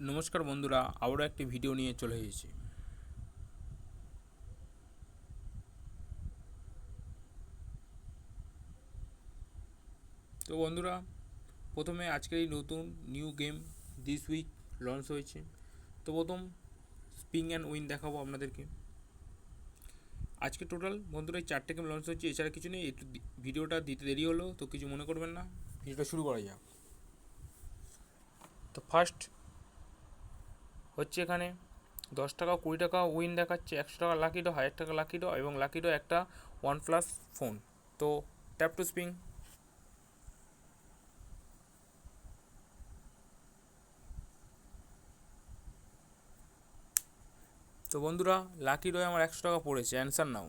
নমস্কার বন্ধুরা, আবারও একটি ভিডিও নিয়ে চলে এসেছি। তো বন্ধুরা, প্রথমে আজকের এই নতুন new game this week launch হয়েছে। তো প্রথম স্পিং অ্যান্ড উইন দেখাবো আপনাদেরকে। আজকে টোটাল বন্ধুরা এই 4টে গেম লঞ্চ হচ্ছে, এছাড়া কিছু নেই। একটু ভিডিওটা দিতে দেরি হলো, তো কিছু মনে করবেন না, ভিডিওটা শুরু করা যাক। তো ফার্স্ট হচ্ছে এখানে 10 টাকা 20 টাকা উইন দেখাচ্ছে, 100 টাকা লাকি ড্র, 1000 টাকা লাকি ড্র এবং লাকি ড্র একটা OnePlus ফোন। তো ট্যাপ টু স্পিং। তো বন্ধুরা, লাকি ড্রয়ে আমার 100 টাকা পড়েছে, অ্যান্সার নাও।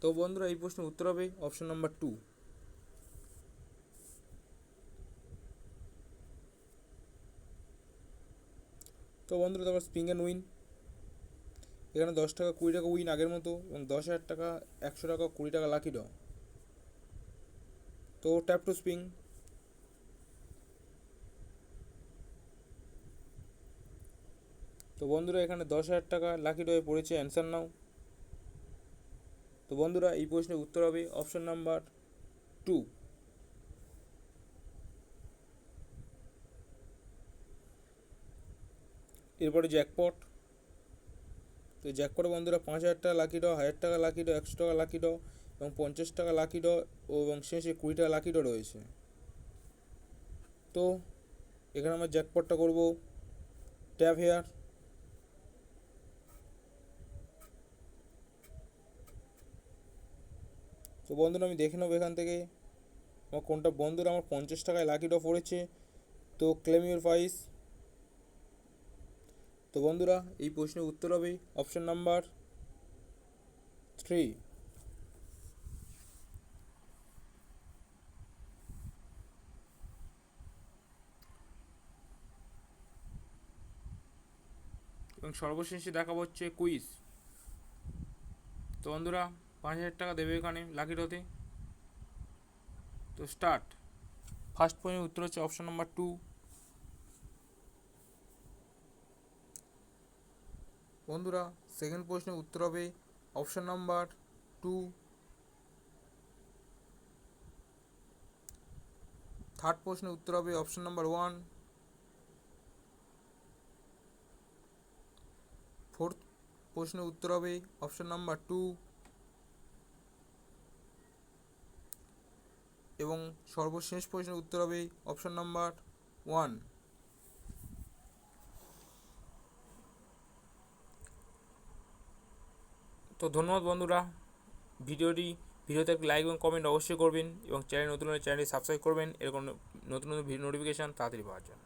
তো বন্ধুরা, এই প্রশ্নের উত্তর হবে অপশন নাম্বার 2। তো বন্ধুরা, তারপর স্পিং অ্যান্ড উইন। এখানে 10 টাকা 20 টাকা উইন আগের মতো, এবং 10,000 টাকা 100 টাকা 20 টাকা লাকি ড্র। তো ট্যাপ টু স্পিং। তো বন্ধুরা, এখানে 10,000 টাকা লাকি ড্রয়ে পড়েছে, অ্যান্সার নাও। তো বন্ধুরা, এই প্রশ্নের উত্তর হবে অপশন নাম্বার 2। এরপরে জ্যাকপট। তো জ্যাকপটে বন্ধুরা 5,000 টাকা লাকি ড্র, 1,000 টাকা লাকি ড্র, 100 টাকা লাকি ড্র এবং 50 টাকা লাকি ড্র এবং শেষে 20 টাকা লাকি ড্র রয়েছে। তো এখানে আমরা জ্যাকপটটা করব ট্যাপ হেয়ার। তো বন্ধুরা, আমি দেখে নেবো এখান থেকে আমার কোনটা। বন্ধুরা, আমার 50 টাকায় লাকি ড্র পড়েছে, তো ক্লেম ইউর প্রাইস। তো বন্ধুরা, এই প্রশ্নের উত্তর হবে অপশন নাম্বার 3। এবং সর্বশেষে দেখাবো হচ্ছে কুইজ। তো বন্ধুরা, 5,000 টাকা দেবে এখানে লাকি ড্রতে। তো স্টার্ট। ফার্স্ট প্রশ্নের উত্তর হচ্ছে অপশন নাম্বার 2। বন্ধুরা, সেকেন্ড প্রশ্নের উত্তর হবে অপশন নাম্বার 2। থার্ড প্রশ্নের উত্তর হবে অপশন নাম্বার 1। ফোর্থ প্রশ্নের উত্তর হবে অপশন নাম্বার 2 এবং সর্বশেষ প্রশ্নের উত্তর হবে অপশন নাম্বার 1। তো ধন্যবাদ বন্ধুরা। ভিডিওতে একটা লাইক এবং কমেন্ট অবশ্যই করবেন, এবং চ্যানেল নতুন হলে চ্যানেলটি সাবস্ক্রাইব করবেন এরকম নতুন নতুন ভিডিও নোটিফিকেশান তাড়াতাড়ি পাওয়ার জন্য।